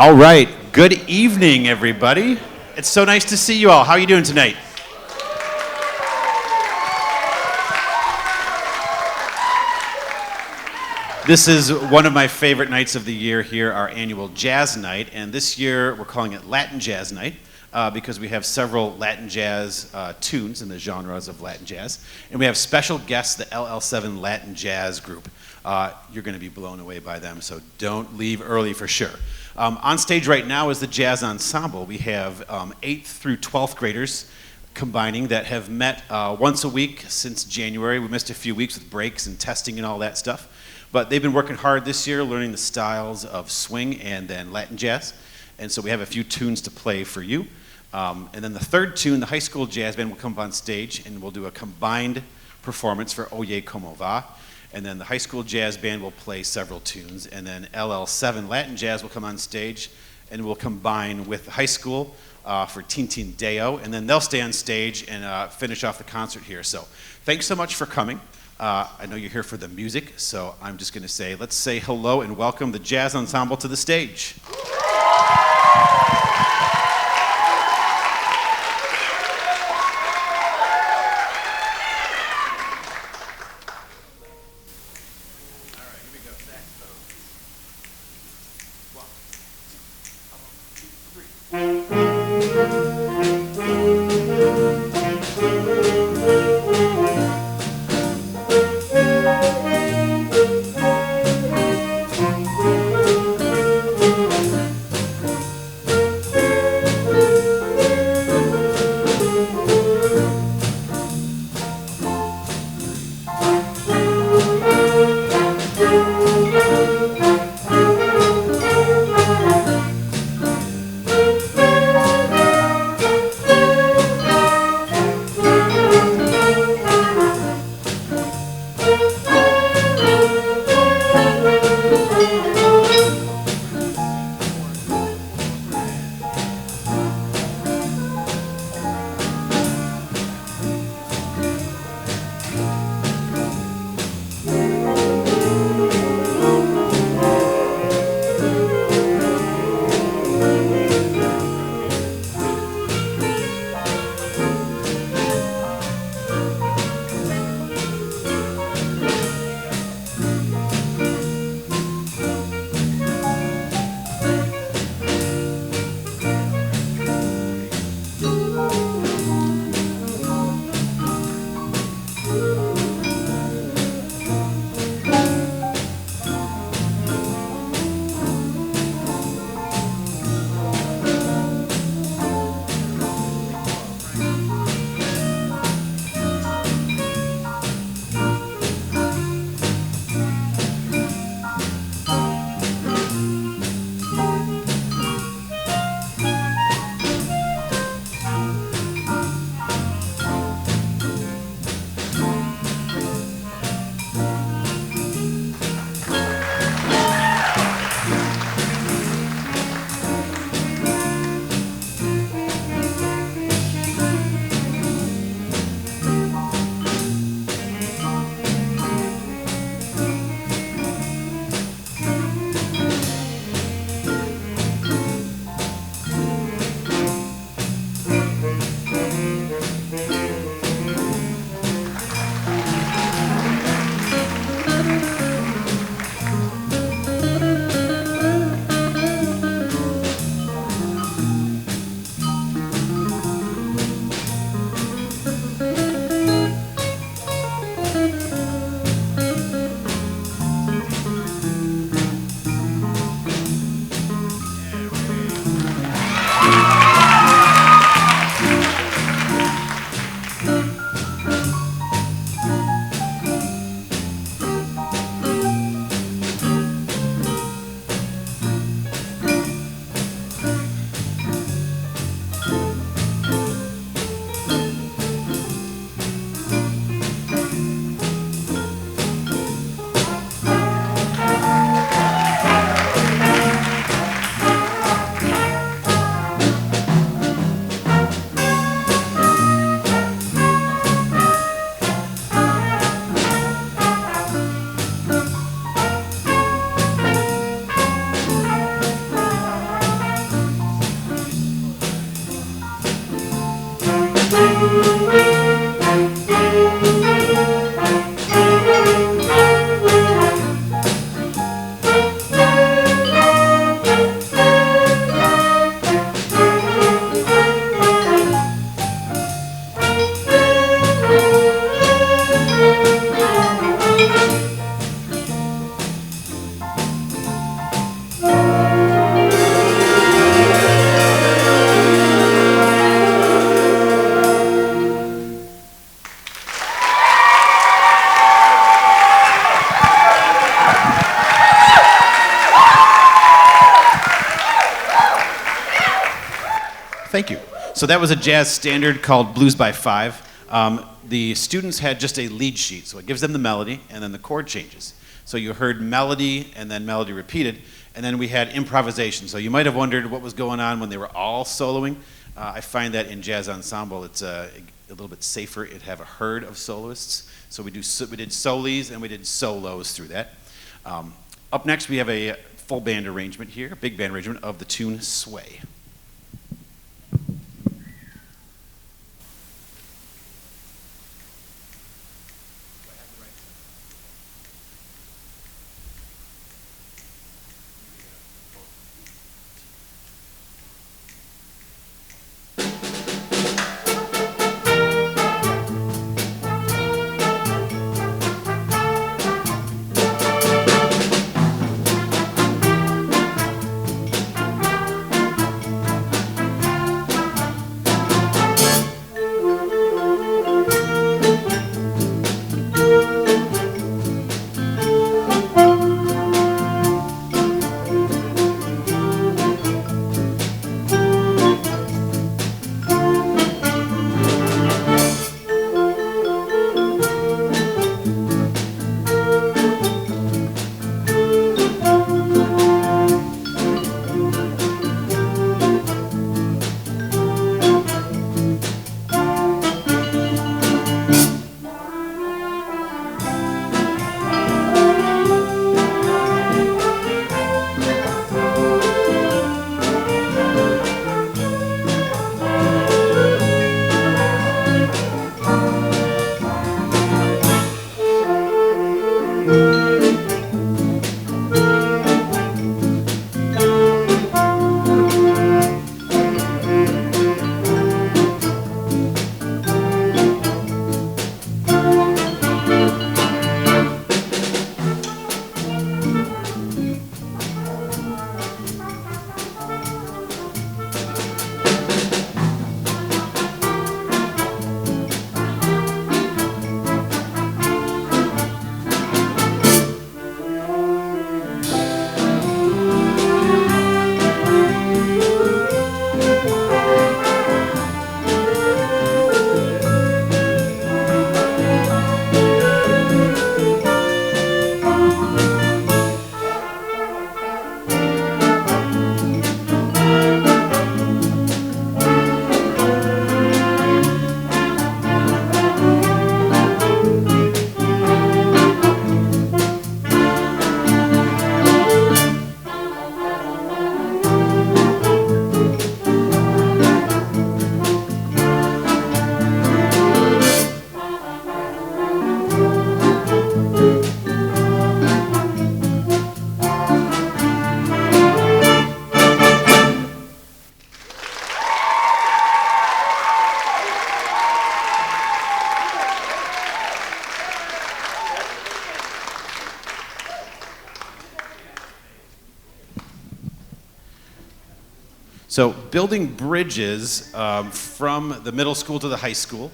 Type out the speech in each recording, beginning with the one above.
All right, good evening, everybody. It's so nice to see you all. How are you doing tonight? This is one of my favorite nights of the year here, our annual jazz night, and this year we're calling it Latin Jazz Night because we have several Latin jazz tunes in the genres of Latin jazz, and we have special guests, the LL7 Latin Jazz group. You're going to be blown away by them, so don't leave early for sure. On stage right now is the Jazz Ensemble. We have 8th through 12th graders combining that have met once a week since January. We missed a few weeks with breaks and testing and all that stuff. But they've been working hard this year, learning the styles of swing and then Latin jazz. And so we have a few tunes to play for you. And then the third tune, the high school jazz band will come up on stage and we'll do a combined performance for Oye Como Va. And then the high school jazz band will play several tunes. And then LL7 Latin Jazz will come on stage and we'll combine with the high school for Tintin Deo. And then they'll stay on stage and finish off the concert here. So thanks so much for coming. I know you're here for the music, so I'm just going to say, let's say hello and welcome the Jazz Ensemble to the stage. Thank you. So that was a jazz standard called Blues by Five. The students had just a lead sheet, so it gives them the melody, and then the chord changes. So you heard melody, and then melody repeated, and then we had improvisation. So you might have wondered what was going on when they were all soloing. I find that in jazz ensemble, it's a little bit safer to have a herd of soloists. So we did solis and we did solos through that. Up next, we have a full band arrangement here, a big band arrangement of the tune Sway. So building bridges from the middle school to the high school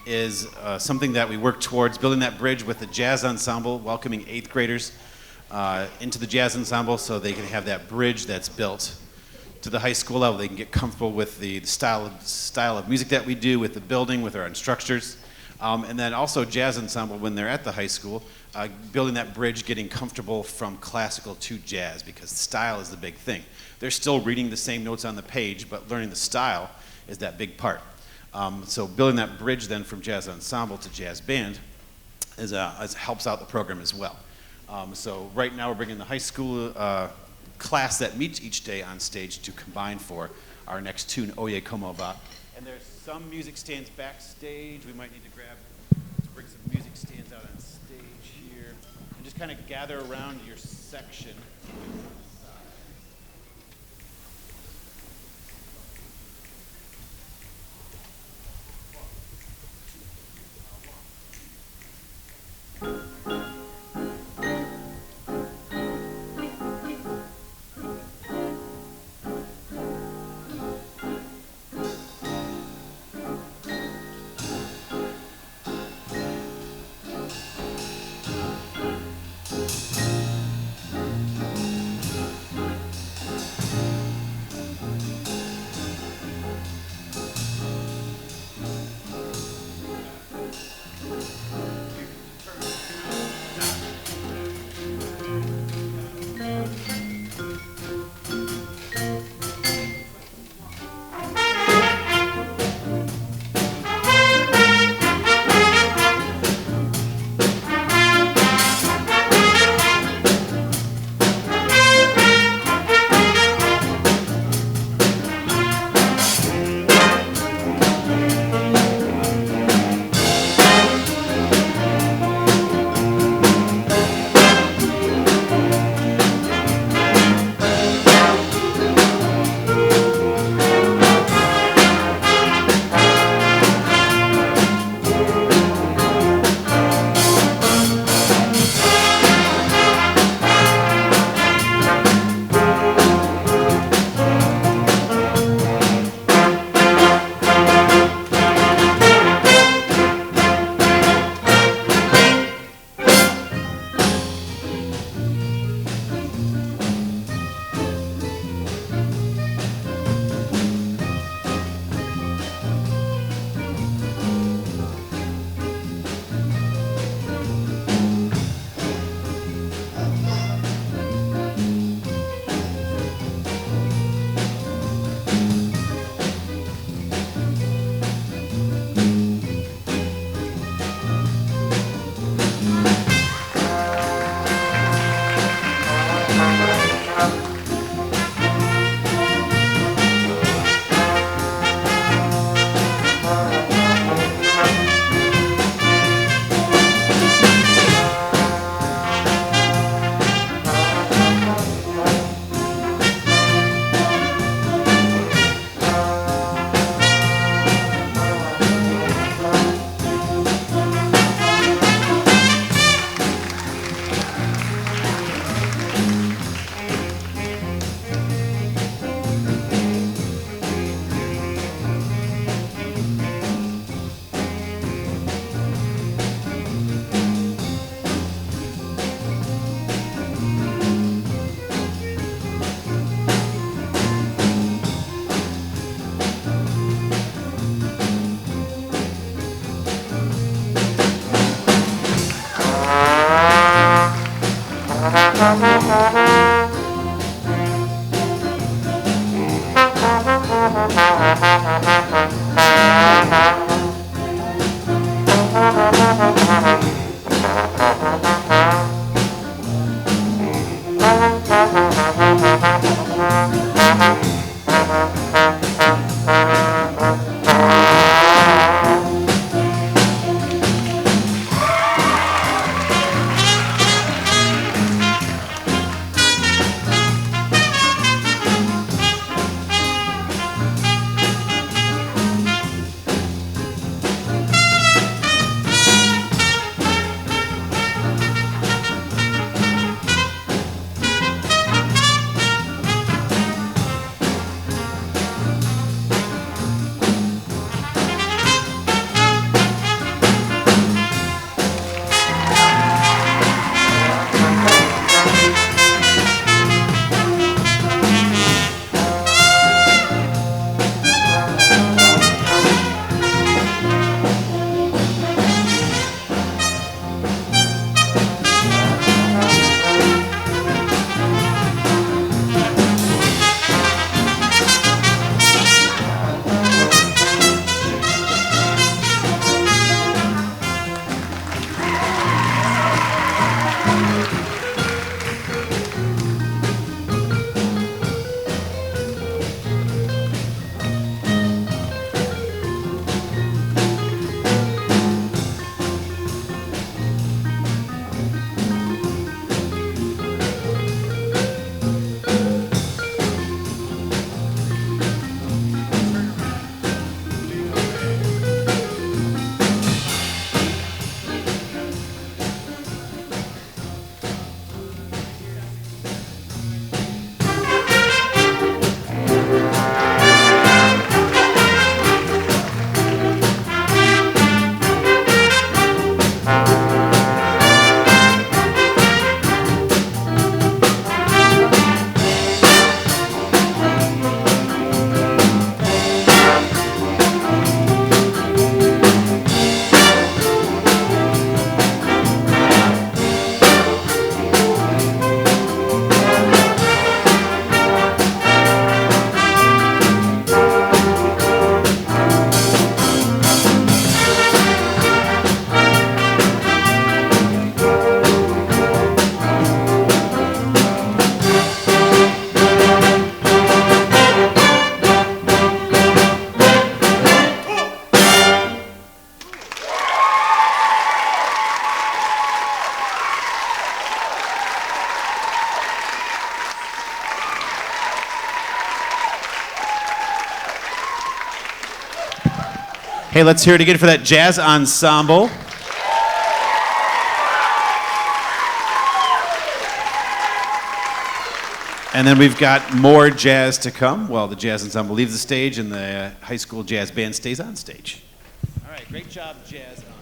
is something that we work towards, building that bridge with the jazz ensemble, welcoming 8th graders into the jazz ensemble so they can have that bridge that's built to the high school level. They can get comfortable with the style of music that we do, with the building, with our instructors. And then also jazz ensemble when they're at the high school, building that bridge, getting comfortable from classical to jazz, because style is the big thing. They're still reading the same notes on the page, but learning the style is that big part. So building that bridge then from jazz ensemble to jazz band helps out the program as well. So right now we're bringing the high school class that meets each day on stage to combine for our next tune, Oye Como Va, And there's some music stands backstage. We might need to bring some music stands out on stage here. And just kind of gather around your section. Hey, let's hear it again for that jazz ensemble. And then we've got more jazz to come while the jazz ensemble leaves the stage and the high school jazz band stays on stage. All right, great job, jazz ensemble.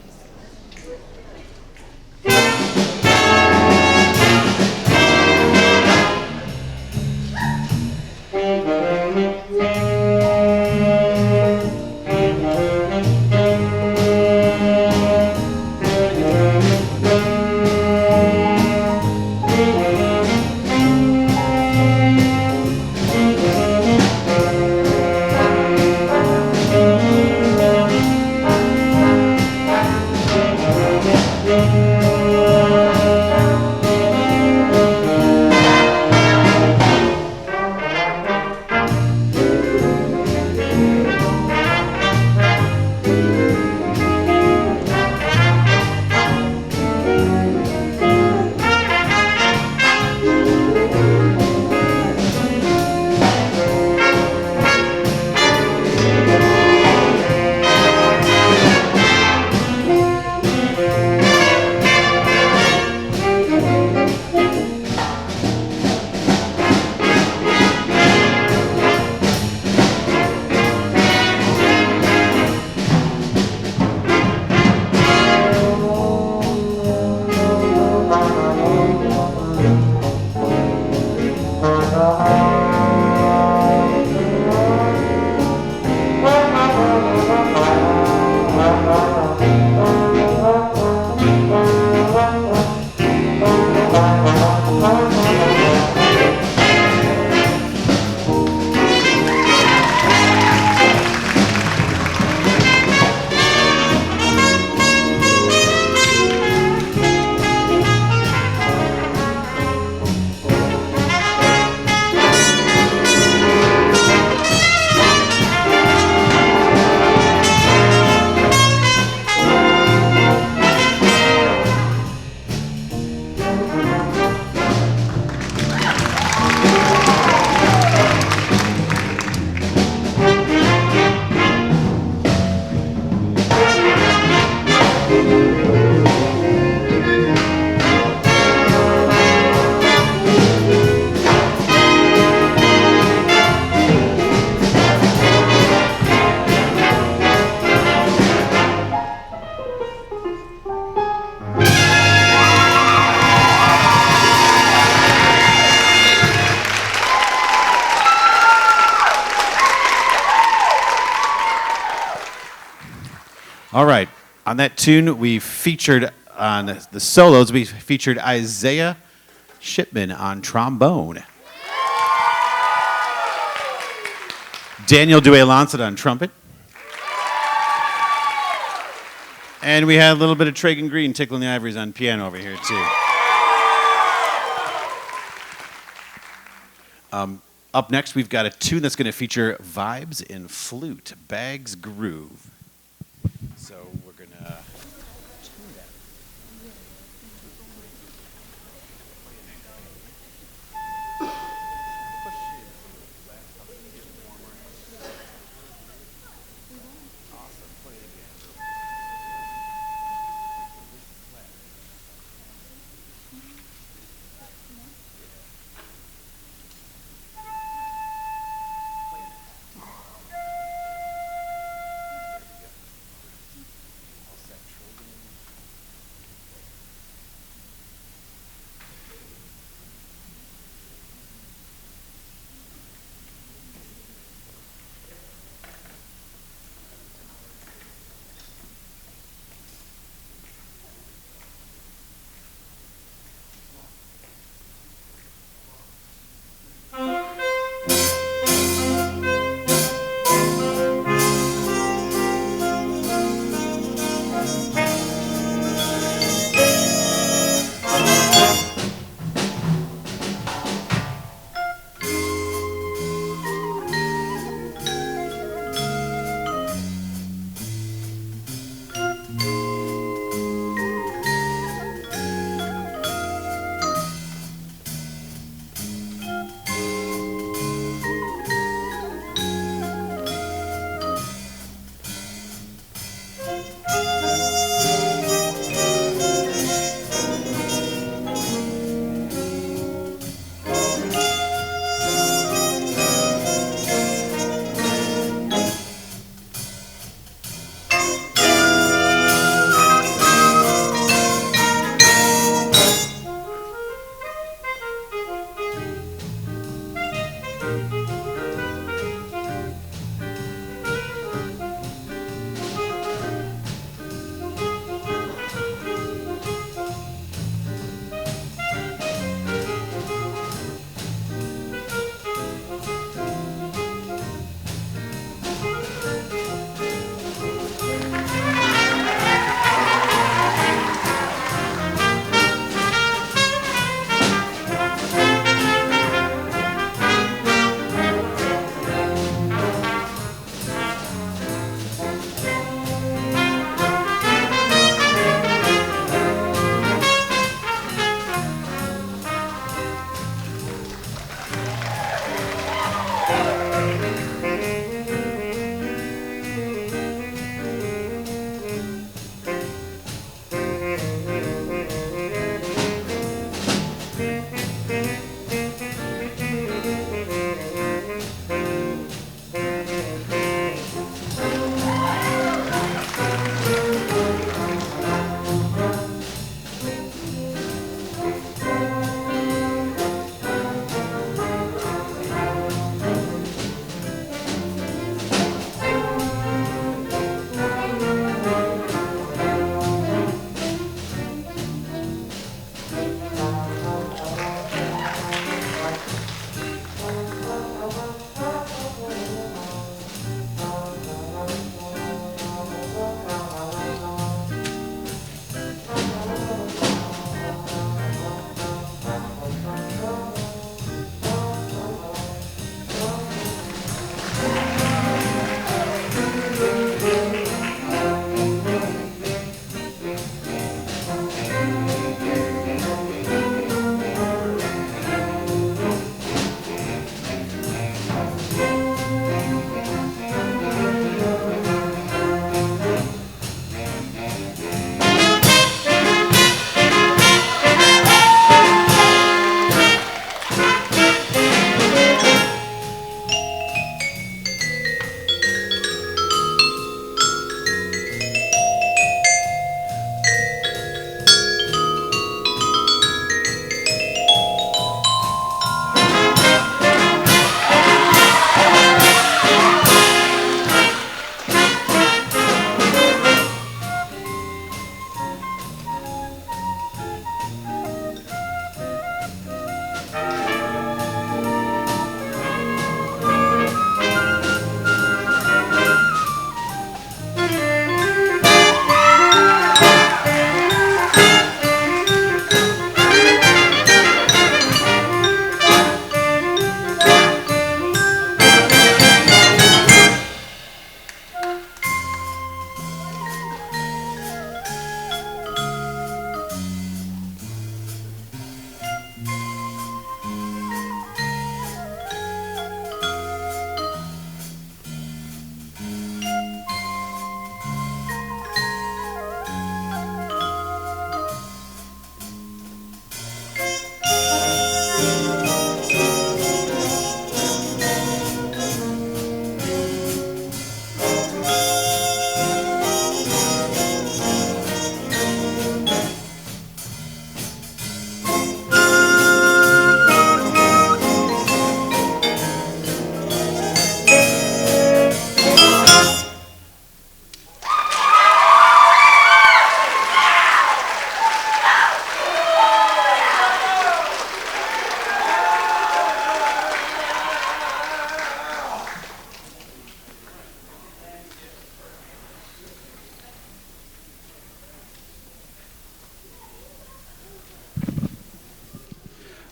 All right. On that tune, we featured on the solos, we featured Isaiah Shipman on trombone. Daniel Duay-Lancet on trumpet. And we had a little bit of Tragan Green tickling the ivories on piano over here, too. Up next, we've got a tune that's going to feature vibes in flute, Bag's Groove. So we're going to tune that. Awesome. Play it again.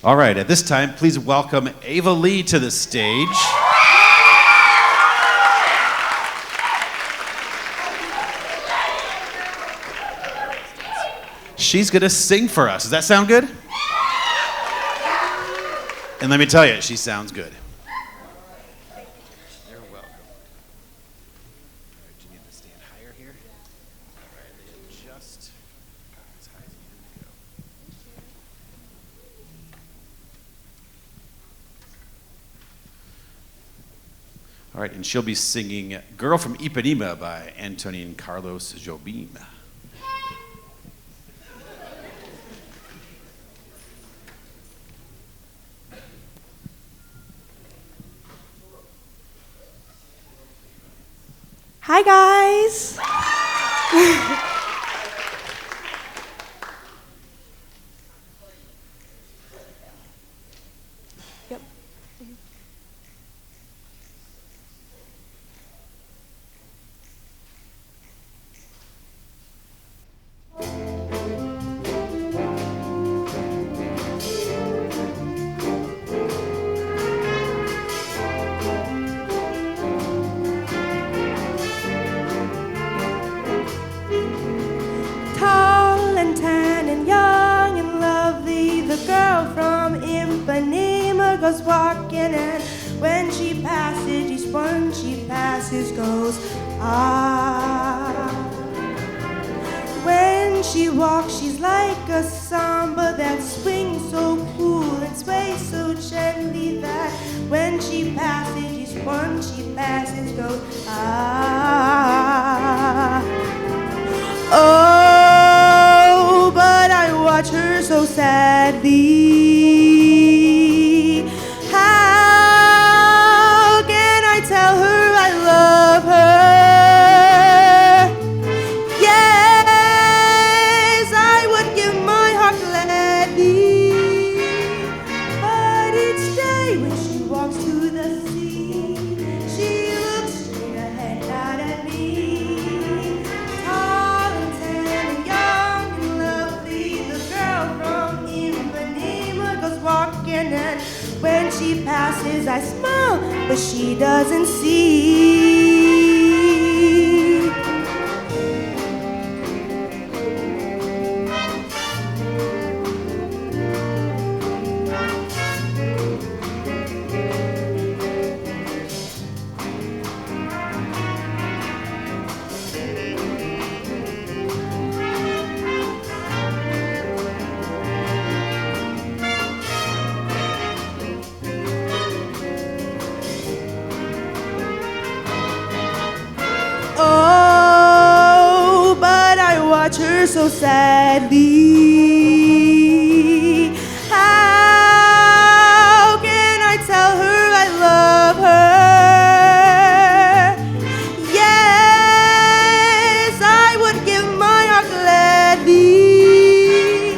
All right, at this time, please welcome Ava Lee to the stage. She's gonna sing for us. Does that sound good? And let me tell you, she sounds good. You're welcome. All right, do you need to stand higher here? All right, adjust as high as you can go. All right, and she'll be singing Girl from Ipanema by Antonin Carlos Jobim. Hi, guys. Yep. Tall and tan and young and lovely, the girl from Ipanema goes walking, and when she passes, each one she passes goes, ah. When she walks, she's like a samba that swings so cool and sways so gently that when she passes, each one she passes goes, ah. Oh, but I watch her so sadly. How can I tell her I love her? Yes, I would give my heart gladly. But each day when she walks to the sea, she looks straight ahead, not at me. Tall and tan and young and lovely, the girl from Ipanema goes walking, and when she passes, I smile, but she doesn't see. Oh, but I watch her so sadly. How can I tell her I love her? Yes, I would give my heart gladly.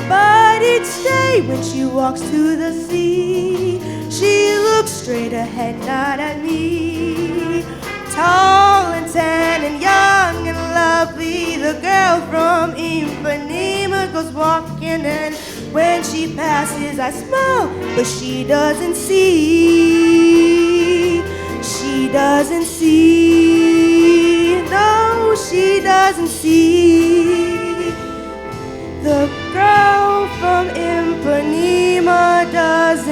But each day when she walks to the sea, she looks straight ahead, not at me. Tall and tan and young and lovely, the girl from Ipanema goes walking, and when she passes, I smile, but she doesn't see. She doesn't see. No, she doesn't see. The girl from Ipanema doesn't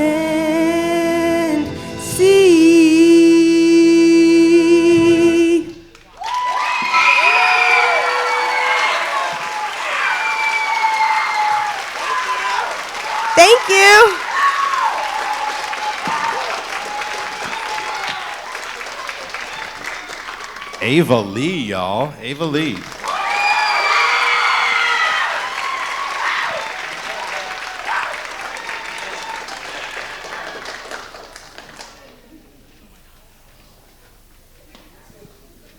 see. Thank you. Ava Lee, y'all. Ava Lee.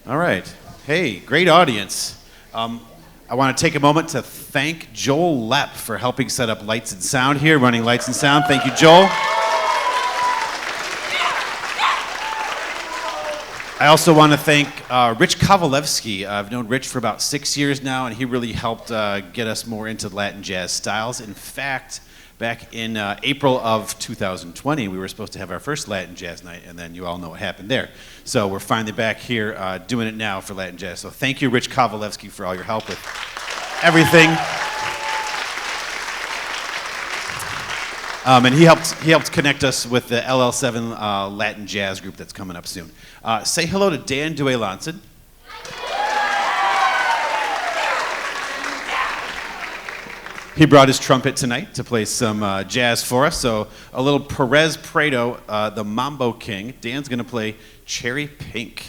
All right. Hey, great audience. I want to take a moment to thank Joel Lepp for helping set up lights and sound here, running lights and sound. Thank you, Joel. I also want to thank Rich Kovalevsky. I've known Rich for about 6 years now, and he really helped get us more into Latin jazz styles. In fact, Back in April of 2020, we were supposed to have our first Latin Jazz night, and then you all know what happened there. So we're finally back here doing it now for Latin Jazz. So thank you, Rich Kovalevsky, for all your help with everything. And he helped connect us with the LL7 Latin Jazz group that's coming up soon. Say hello to Dan Duelanson. He brought his trumpet tonight to play some jazz for us. So a little Perez Prado, the Mambo King. Dan's going to play Cherry Pink.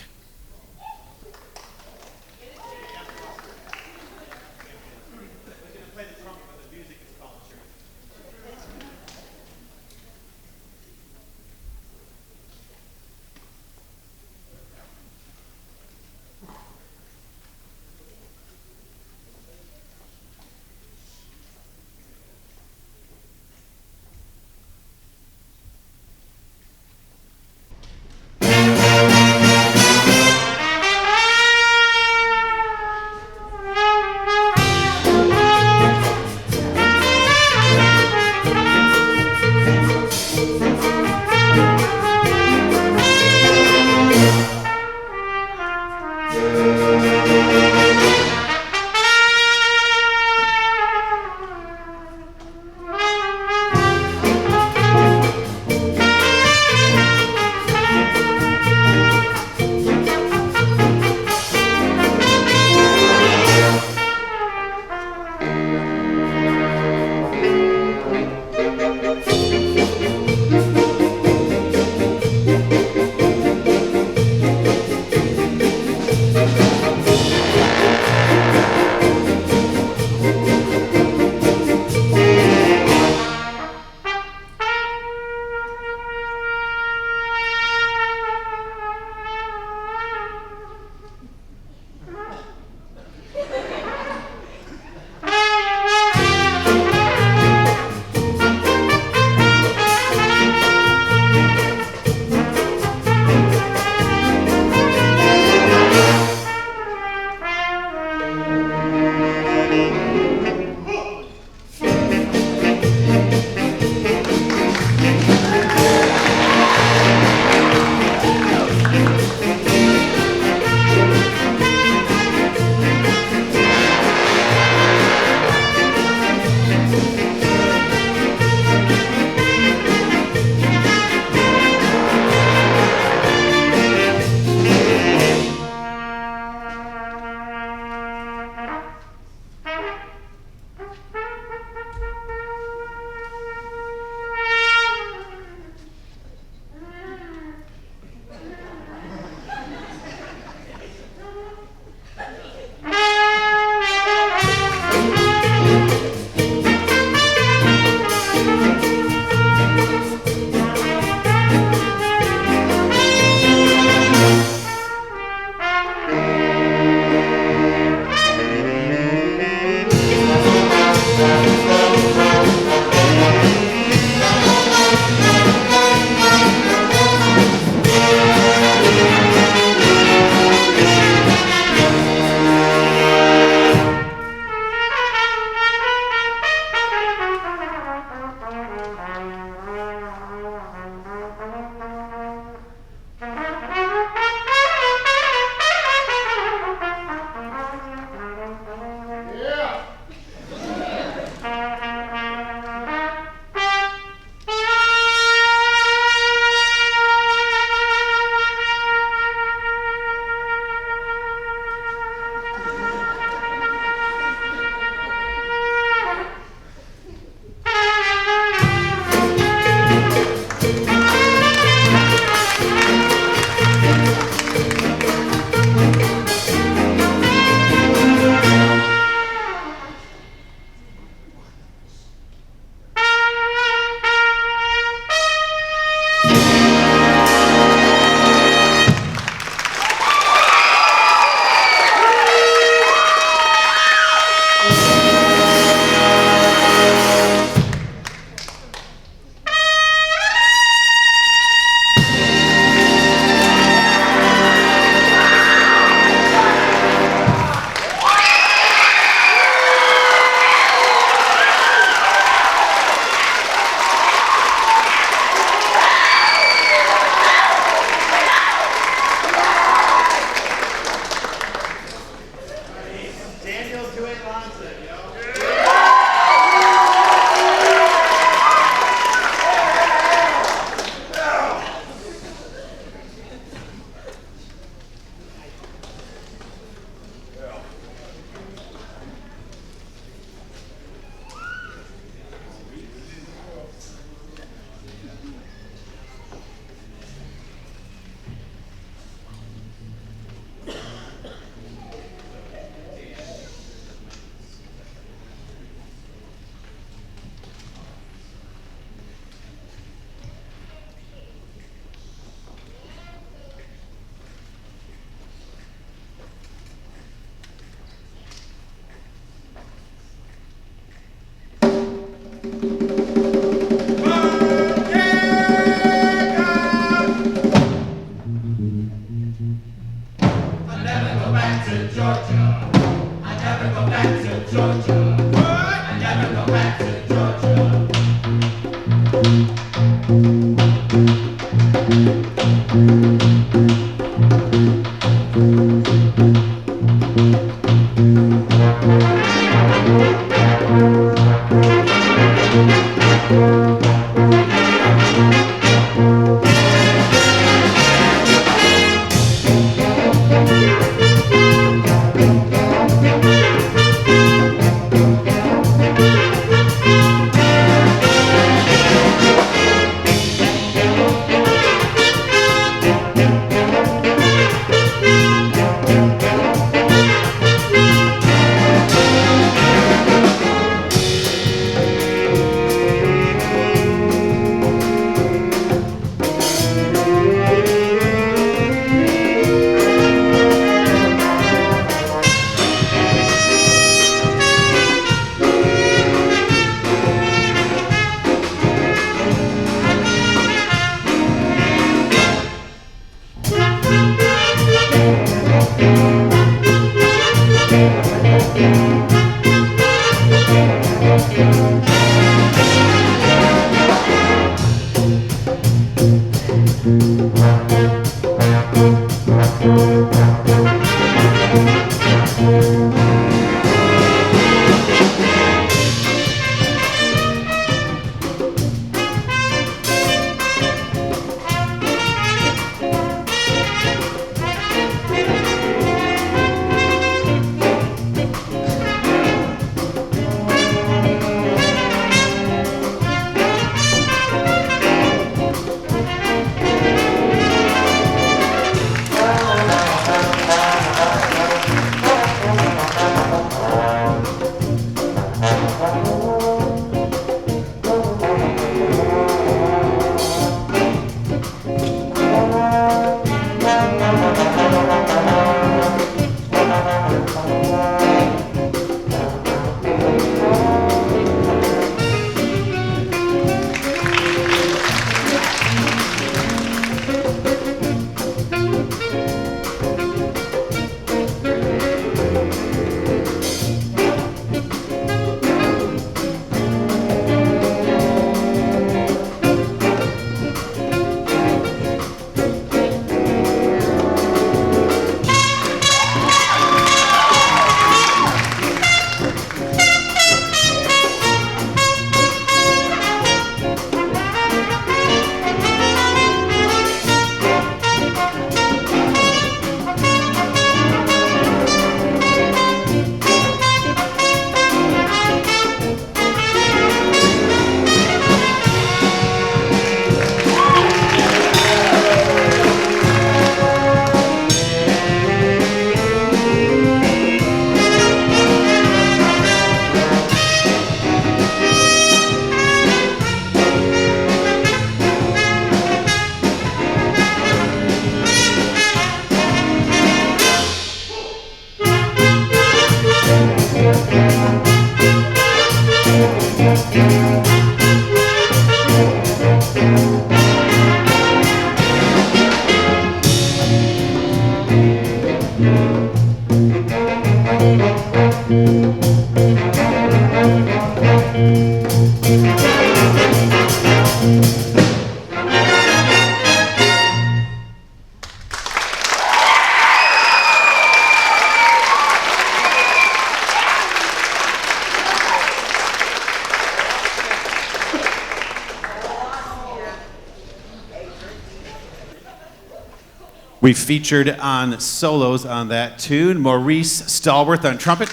We featured on solos on that tune Maurice Stallworth on trumpet.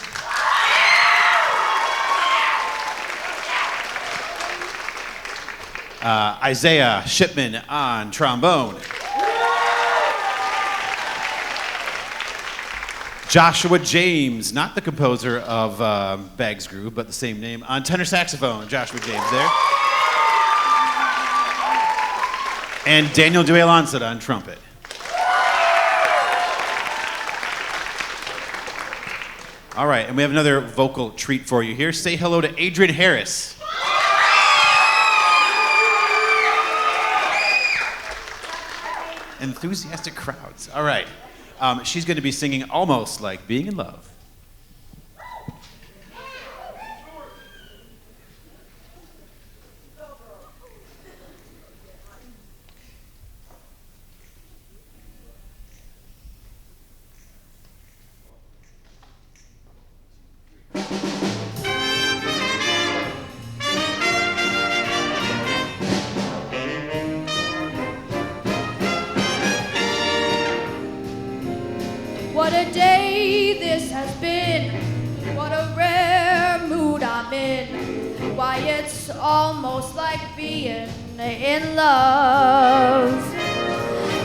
Isaiah Shipman on trombone. Joshua James, not the composer of Bag's Groove, but the same name, on tenor saxophone. Joshua James there. And Daniel Duay-Lancet on trumpet. All right, and we have another vocal treat for you here. Say hello to Adrien Harris. Enthusiastic crowds. All right. She's going to be singing Almost Like Being in Love. What a day this has been, what a rare mood I'm in. Why, it's almost like being in love.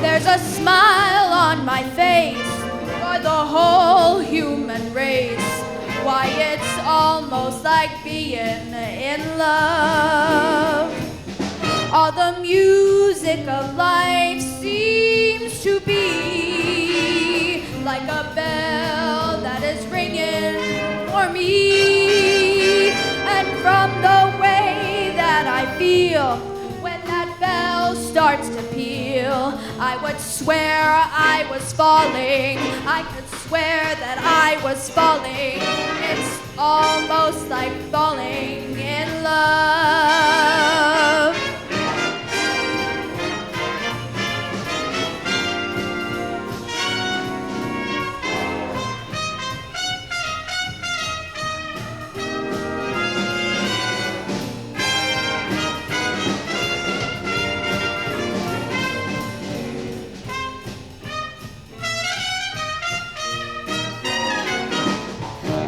There's a smile on my face for the whole human race. Why, it's almost like being in love. All the music of life seems to be like a bell that is ringing for me. And from the way that I feel when that bell starts to peal, I would swear I was falling. I could swear that I was falling. It's almost like falling in love.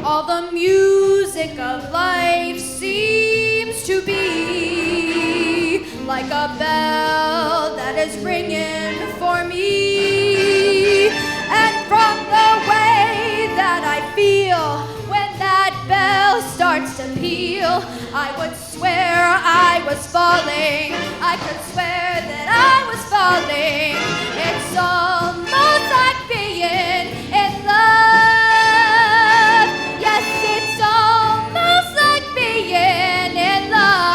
All the music of life seems to be like a bell that is ringing for me. And from the way that I feel when that bell starts to peal, I would swear I was falling. I could swear that I was falling. It's almost like being in love. It's almost like being in love.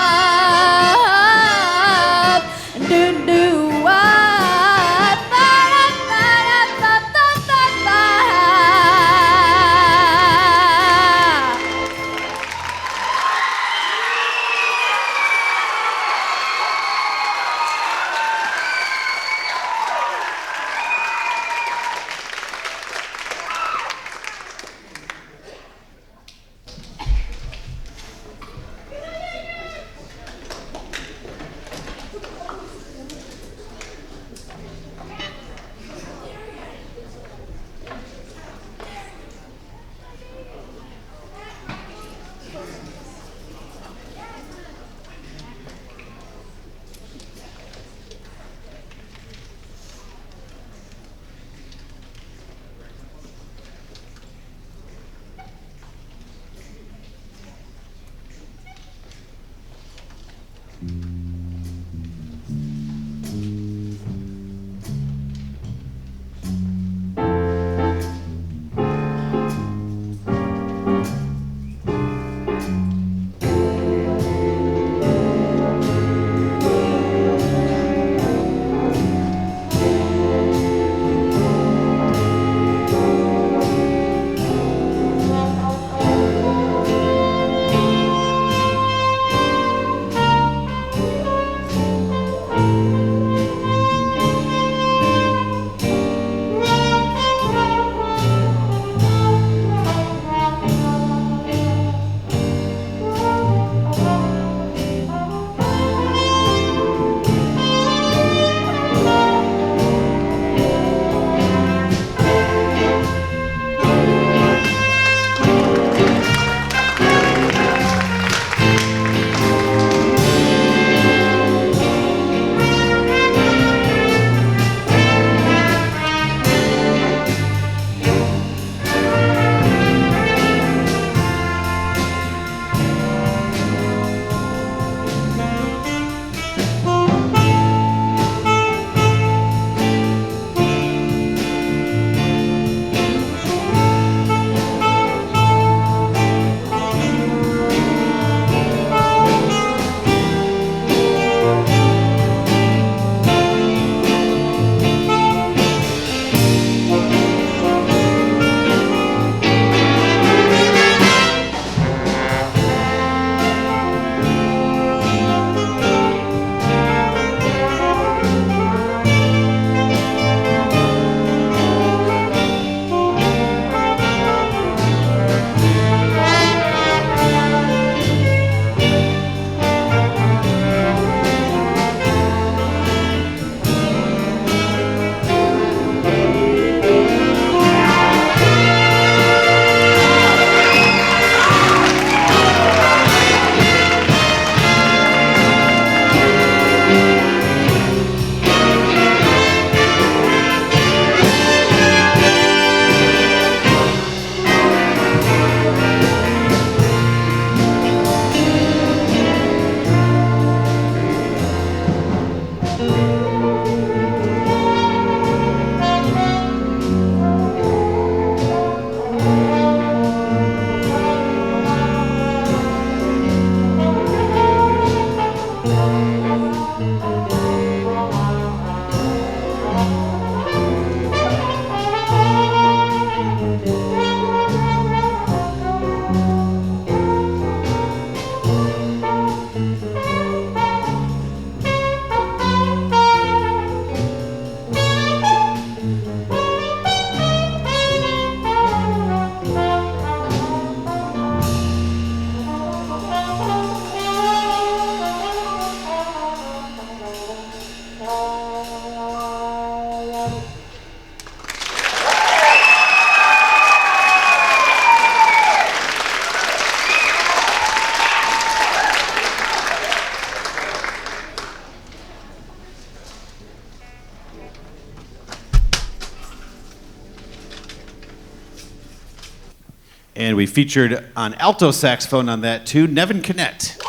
we featured on alto saxophone on that too, Nevin Connett.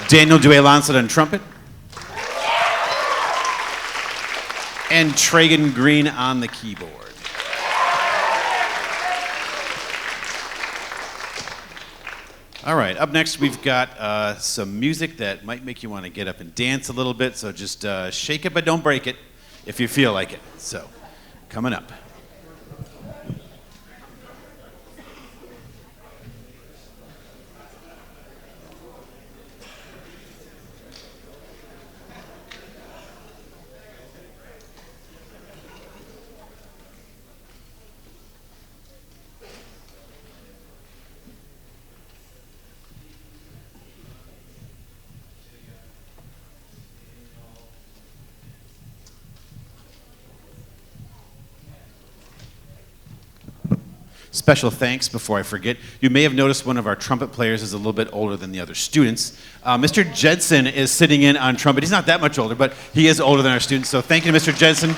Daniel Duay-Lancet on trumpet. And Tragan Green on the keyboard. All right, up next we've got some music that might make you want to get up and dance a little bit, so just shake it but don't break it if you feel like it. So, coming up. Special thanks before I forget. You may have noticed one of our trumpet players is a little bit older than the other students. Mr. Jensen is sitting in on trumpet. He's not that much older, but he is older than our students. So thank you to Mr. Jensen.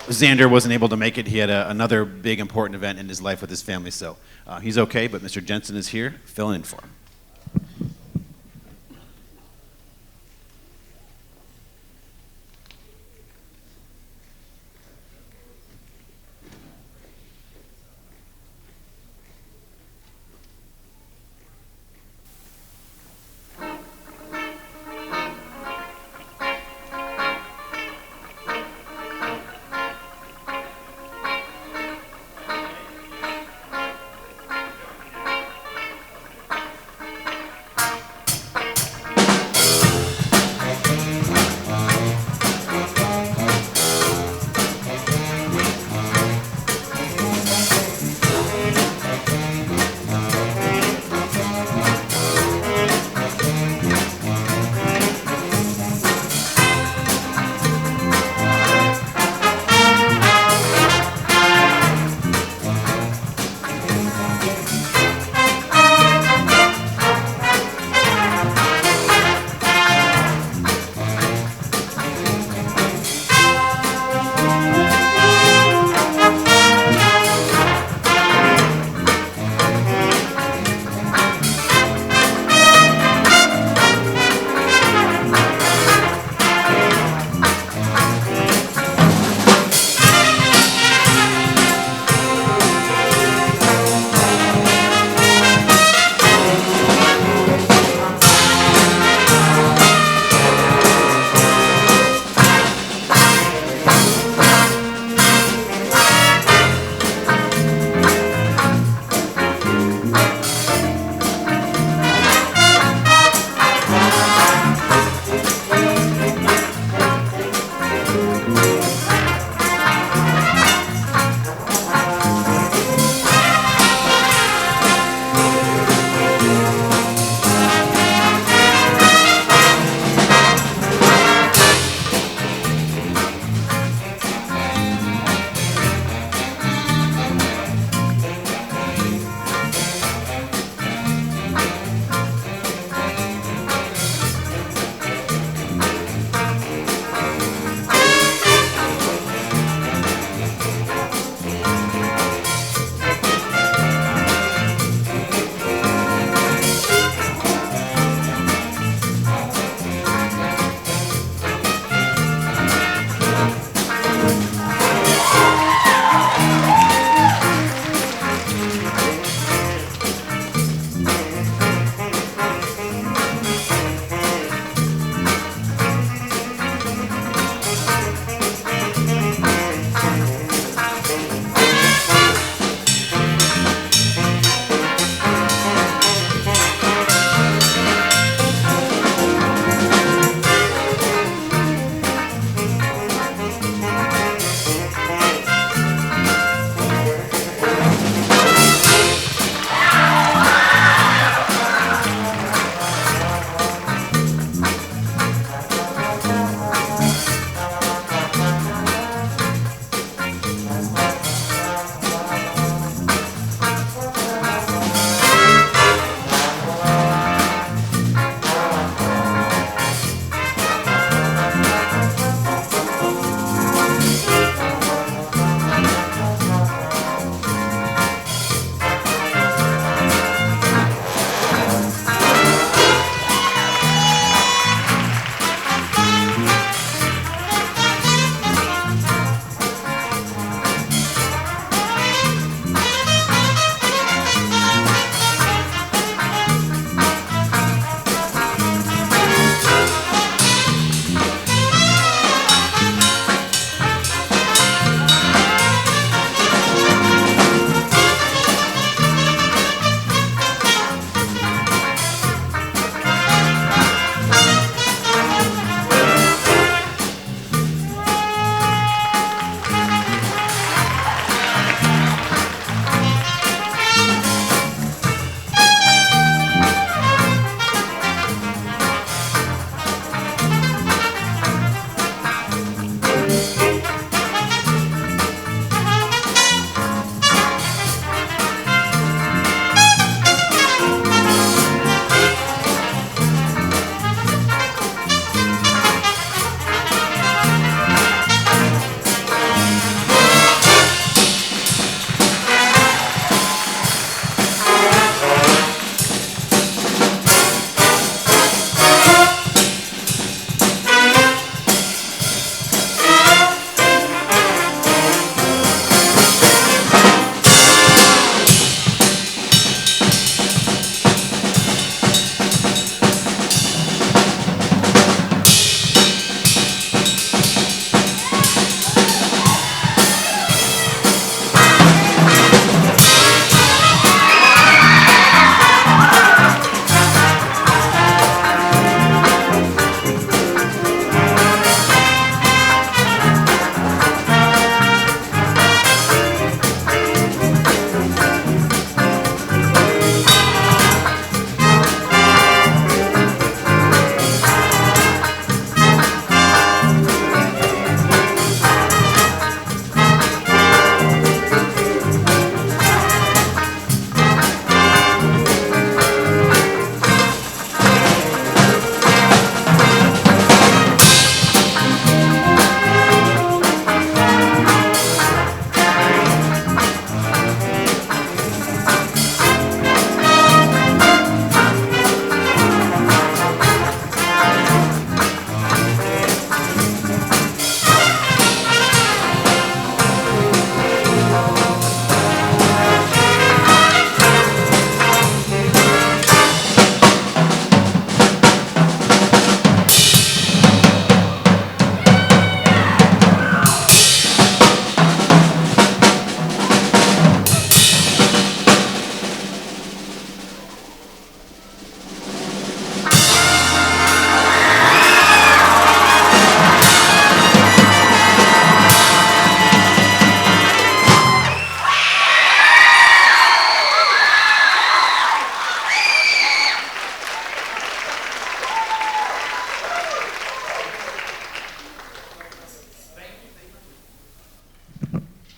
Xander wasn't able to make it. He had another big important event in his life with his family. So he's okay, but Mr. Jensen is here filling in for him.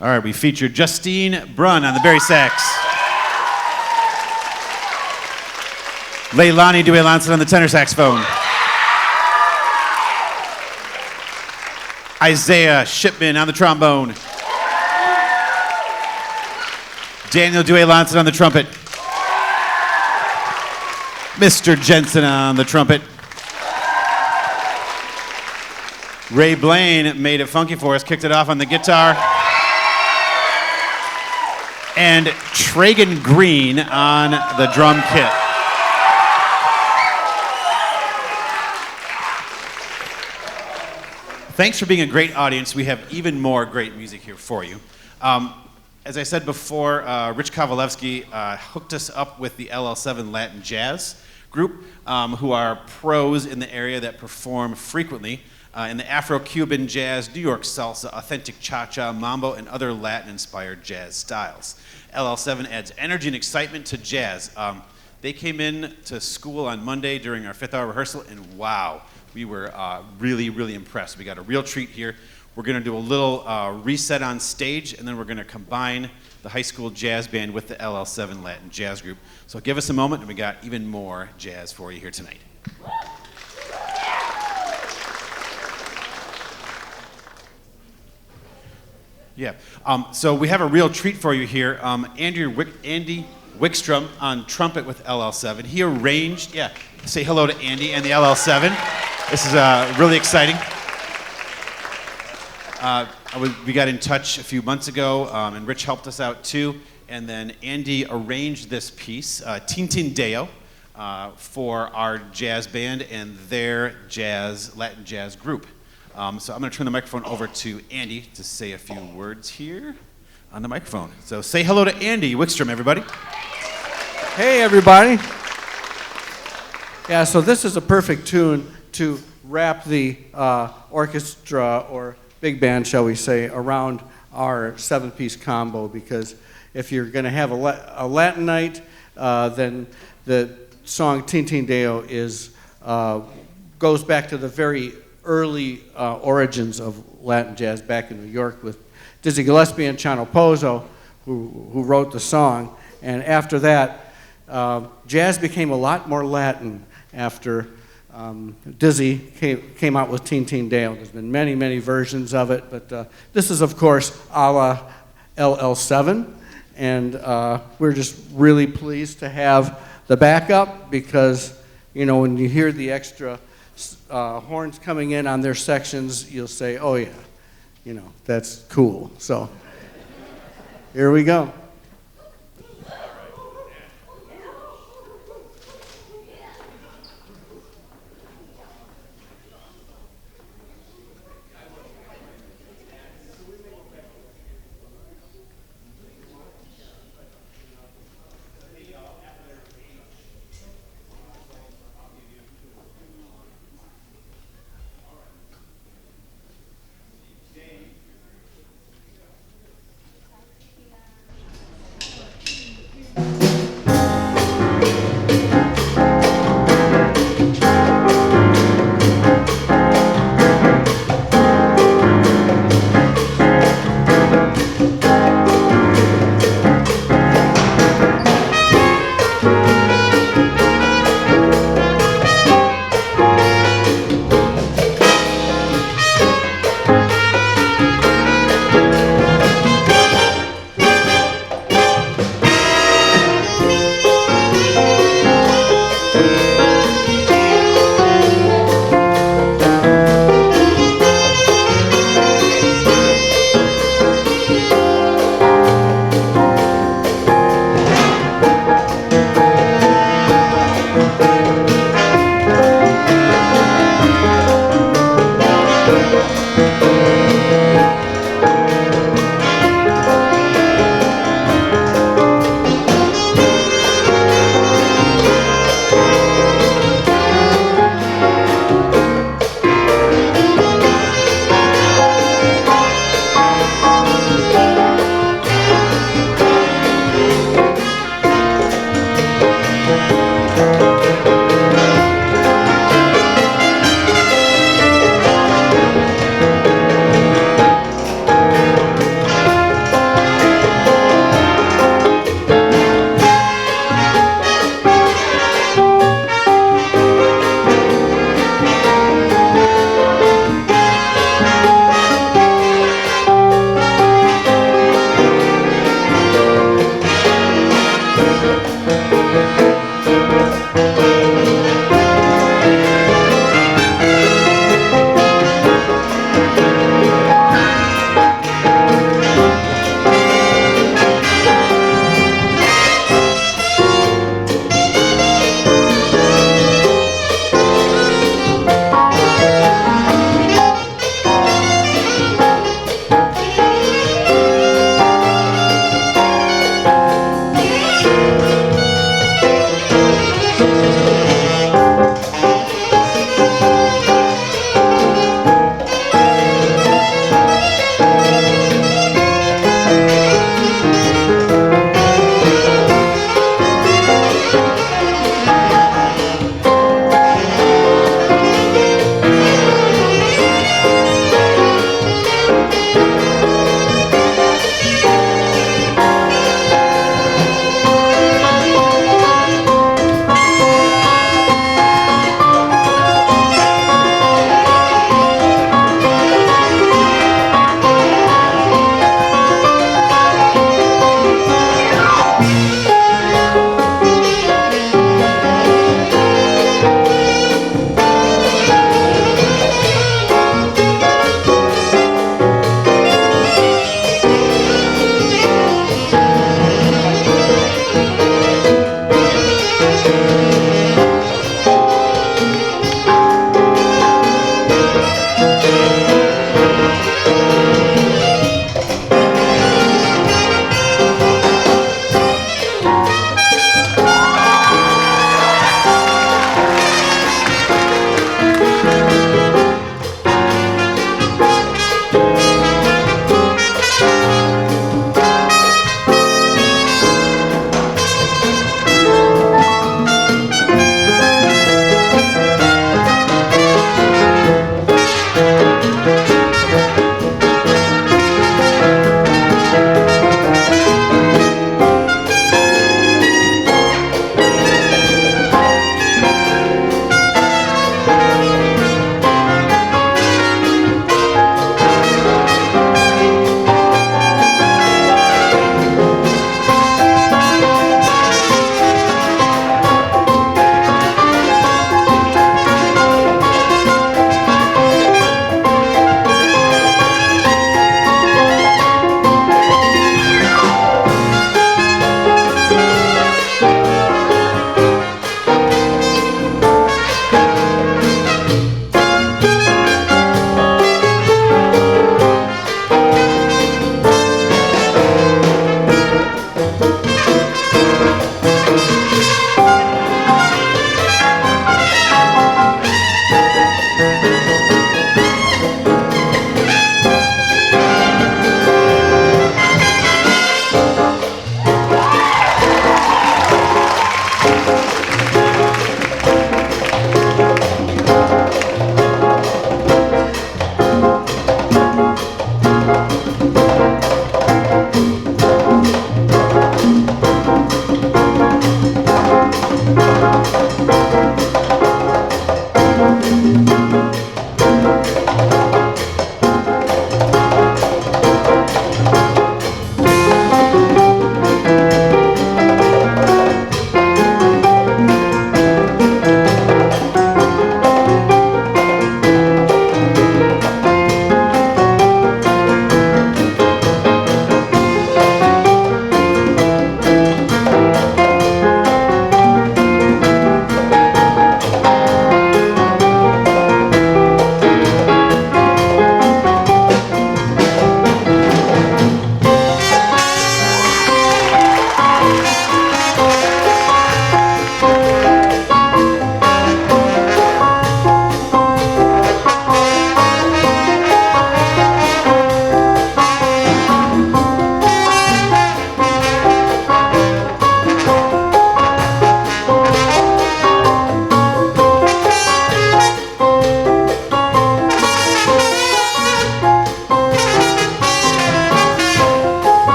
All right, we featured Justine Brunn on the Barry sax. Leilani Duelanson on the tenor saxophone. Isaiah Shipman on the trombone. Daniel Duelanson on the trumpet. Mr. Jensen on the trumpet. Ray Blaine made it funky for us, kicked it off on the guitar. And Tragan Green on the drum kit. Thanks for being a great audience. We have even more great music here for you. As I said before, Rich Kovalevsky hooked us up with the LL7 Latin Jazz group, who are pros in the area that perform frequently in the Afro-Cuban jazz, New York salsa, authentic cha-cha, mambo, and other Latin-inspired jazz styles. LL7 adds energy and excitement to jazz. They came in to school on Monday during our 5th hour rehearsal, and wow, we were really, really impressed. We got a real treat here. We're going to do a little reset on stage, and then we're going to combine the high school jazz band with the LL7 Latin Jazz group. So give us a moment, and we got even more jazz for you here tonight. Yeah, so we have a real treat for you here. Andy Wickstrom on trumpet with LL7. He arranged, yeah, say hello to Andy and the LL7. This is really exciting. We got in touch a few months ago, and Rich helped us out too. And then Andy arranged this piece, Tintin Deo, for our jazz band and their Latin jazz group. So I'm going to turn the microphone over to Andy to say a few words here on the microphone. So say hello to Andy Wickstrom, everybody. Hey, everybody. Yeah, so this is a perfect tune to wrap the orchestra or big band, shall we say, around our 7-piece combo, because if you're going to have a Latin night, then the song Tintin Deo goes back to the very early origins of Latin jazz back in New York with Dizzy Gillespie and Chano Pozo, who wrote the song. And after that, jazz became a lot more Latin after Dizzy came out with Tintin Deo. There's been many, many versions of it, but this is, of course, a la LL7, and we're just really pleased to have the backup because, you know, when you hear the extra horns coming in on their sections, you'll say, oh yeah, you know, that's cool. So here we go.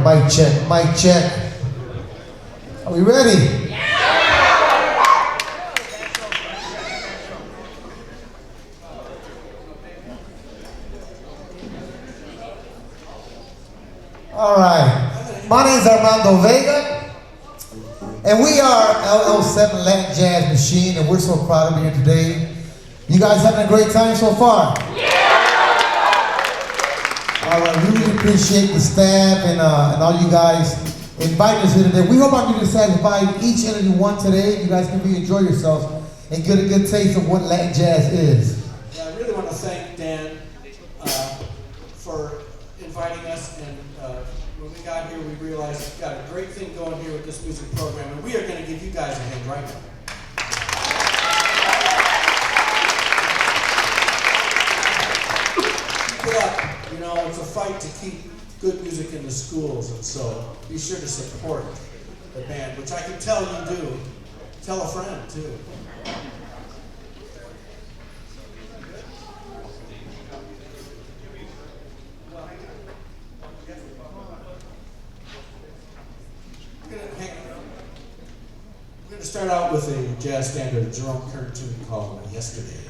mic check, mic check. Are we ready? All right. My name is Armando Vega, and we are LL7 Latin Jazz Machine, and we're so proud to be here today. You guys having a great time so far? All right, we really appreciate the staff and all you guys inviting us here today. We hope I'm going to satisfy each and every one today. You guys can really enjoy yourselves and get a good taste of what Latin jazz is. Yeah, I really want to thank Dan for inviting us. And when we got here, we realized we've got a great thing going here with this music program, and we are going to give you guys a hand right now. You know, it's a fight to keep good music in the schools, and so be sure to support the band, which I can tell you do. Tell a friend, too. We're going to start out with a jazz standard, a Jerome Kern tune called Yesterday.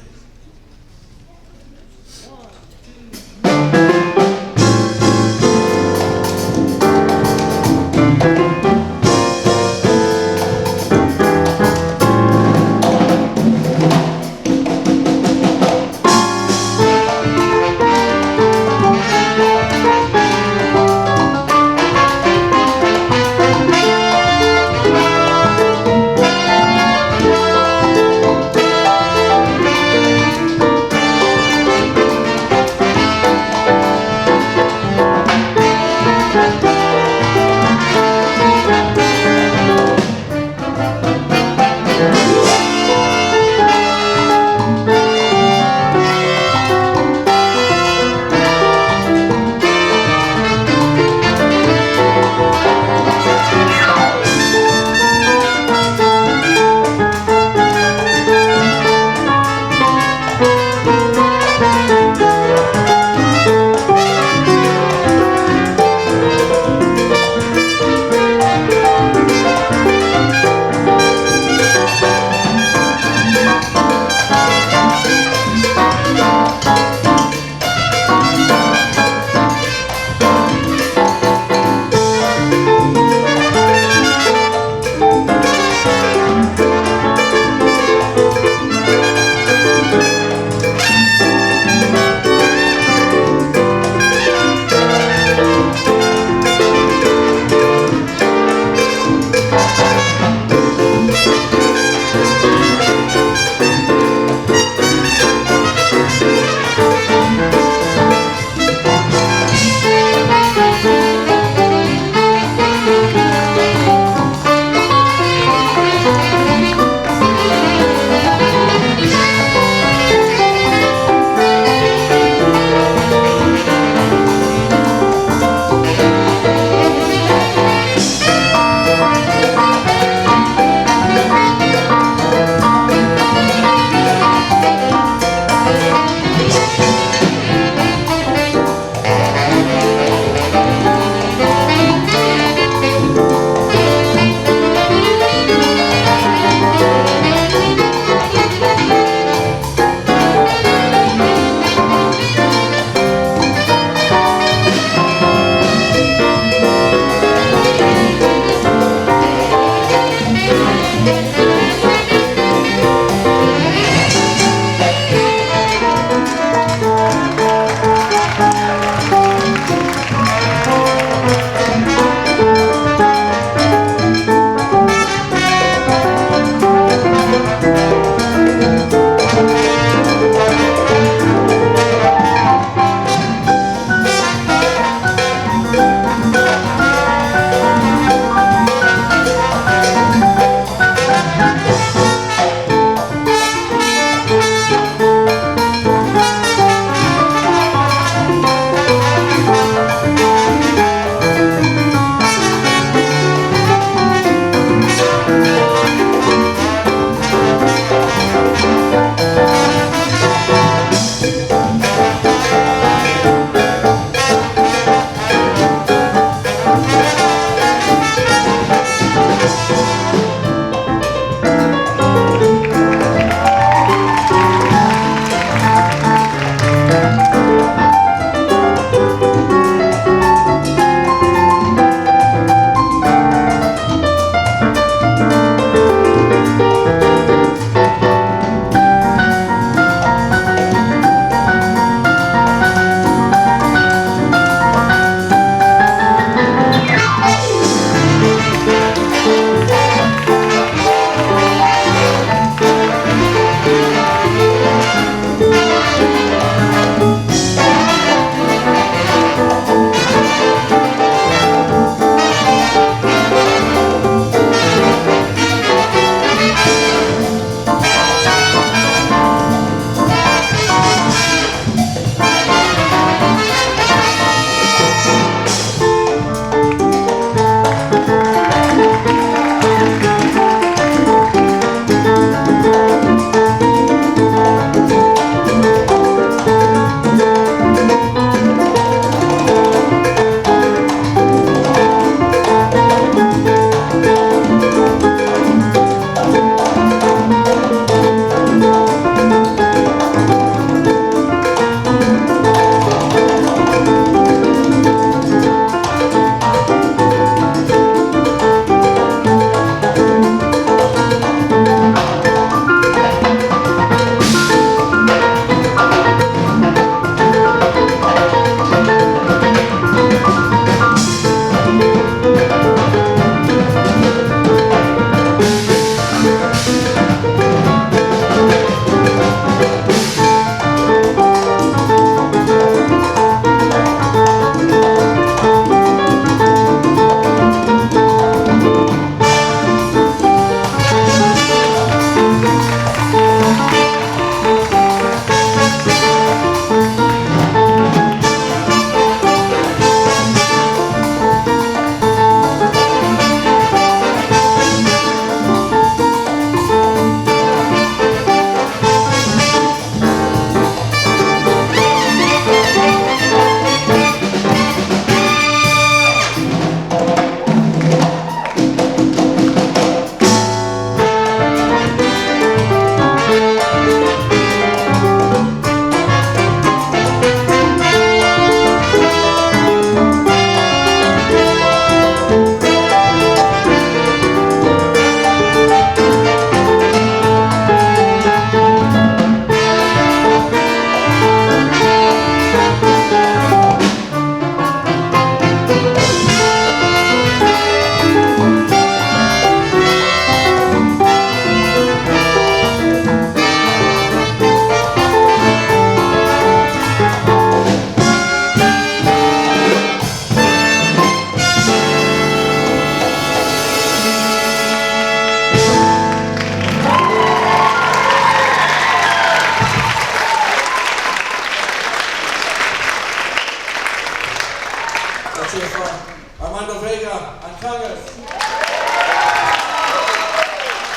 Let's hear from Armando Vega on congas.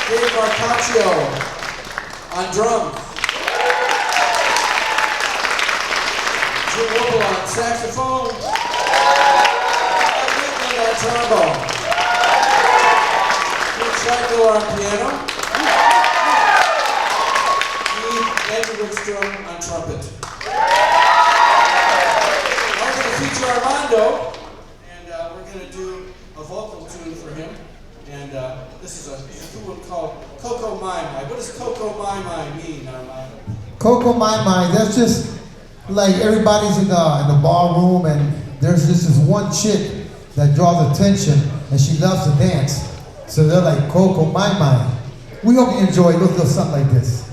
Dave Marcaccio on drums. Jim Whipple on saxophone. Mike Whitman on trombone. Pete Schleichel on piano. Andrew Wickstrom on trumpet. I'm going to feature Armando, and we're going to do a vocal tune for him. And this is a tune called Coco My My. What does Coco My My mean, Armando? Coco My My, that's just like everybody's in the ballroom and there's just this one chick that draws attention and she loves to dance. So they're like, Coco My My. We hope you enjoy. Let's do something like this.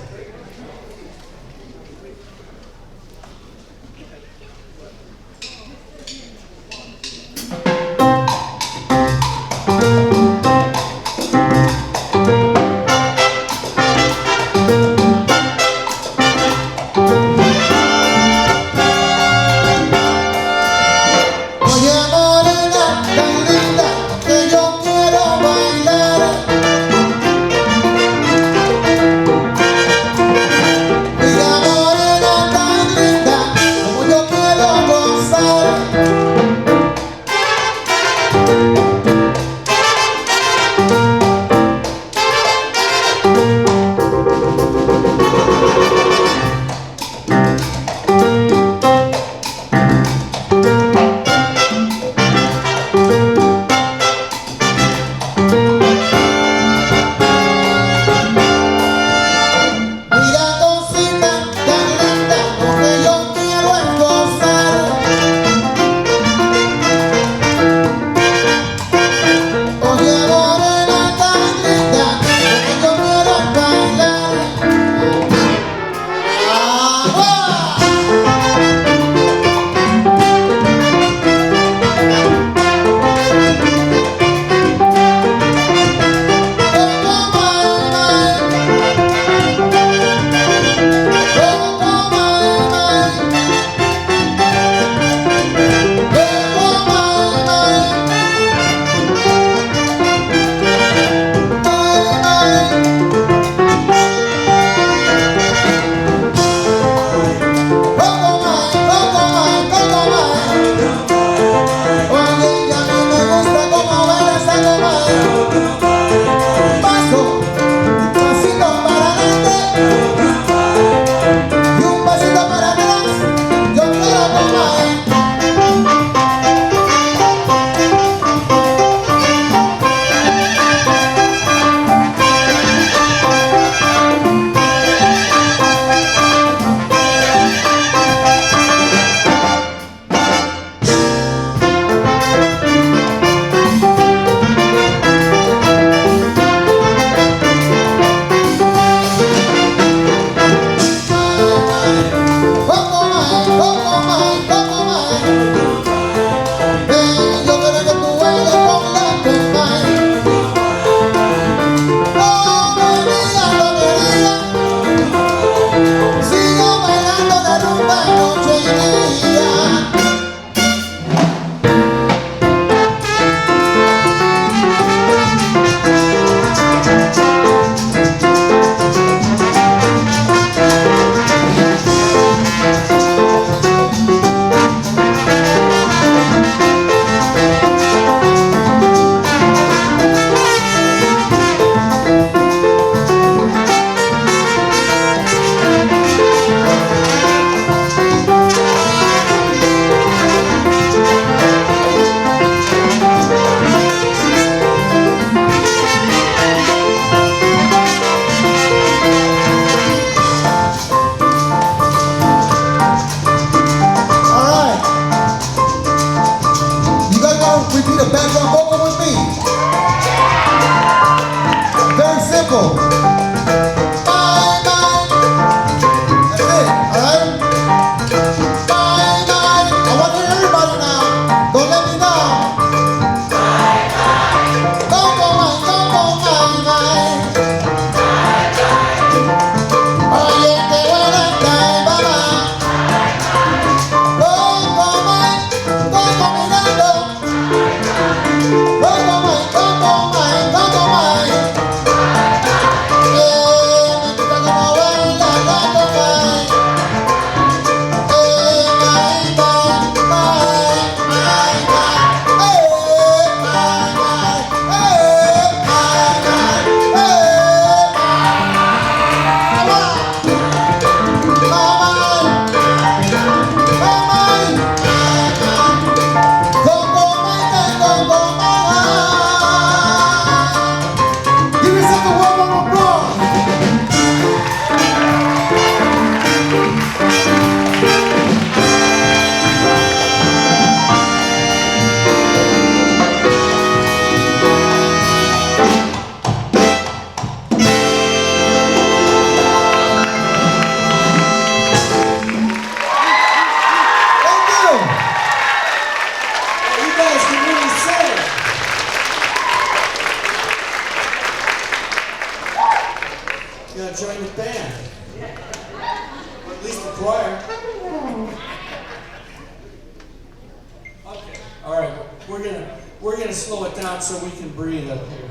All right, we're gonna slow it down so we can breathe up here.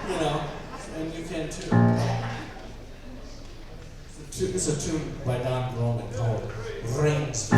You know, and you can too. It's a tune by Don Roman called Rings.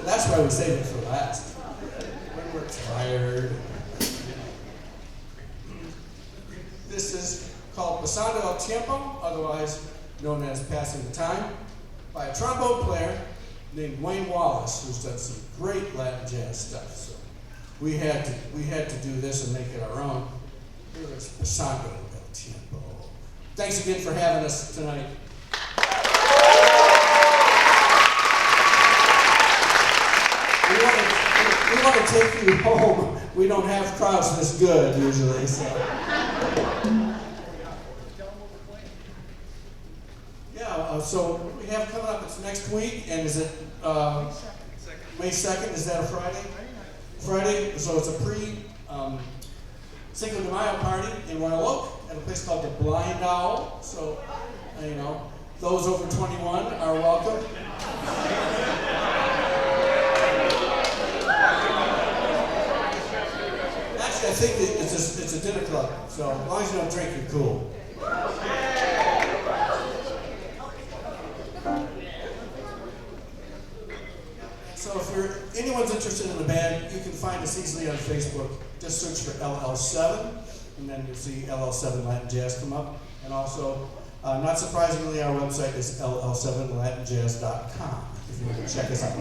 That's why we save it for last. When we're tired. This is called Pasando el Tiempo, otherwise known as Passing the Time, by a trombone player named Wayne Wallace, who's done some great Latin jazz stuff. So we had to do this and make it our own. Here is Pasando el Tiempo. Thanks again for having us tonight. We want to take you home. We don't have crowds this good usually, so. Yeah, so we have coming up, it's next week, and is it May 2nd? Is that a Friday? Friday, so it's a Cinco de Mayo party in Royal Oak at a place called the Blind Owl. So, you know, those over 21 are welcome. Actually, I think it's a dinner club, so as long as you don't drink, you're cool. So if anyone's interested in the band, you can find us easily on Facebook. Just search for LL7, and then you'll see LL7 Latin Jazz come up. And also, not surprisingly, our website is LL7LatinJazz.com, if you want to check us out.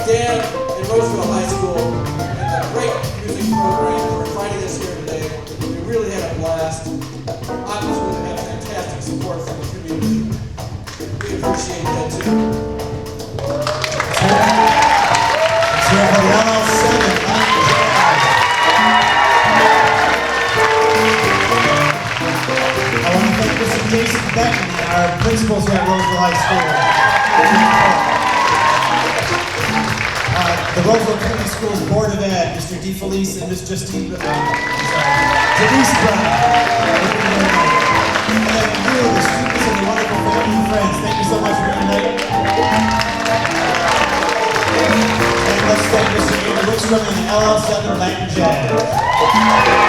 Dan and Roseville High School and the great music program for inviting us here today. We really had a blast. Obviously, we had fantastic support from the community. We appreciate that too. Let's hear it for the LL7 Latin Jazz. I want to thank Mr. Jason Beckman, our principals here at Roseville High School. The Roseville Community Schools Board of Ed, Mr. DeFelice and Ms. Denise Brown. And then you, the students and the wonderful family and friends, thank you so much for your night. And let's thank Mr. Ava Lee and the LL7 Latin Jazz.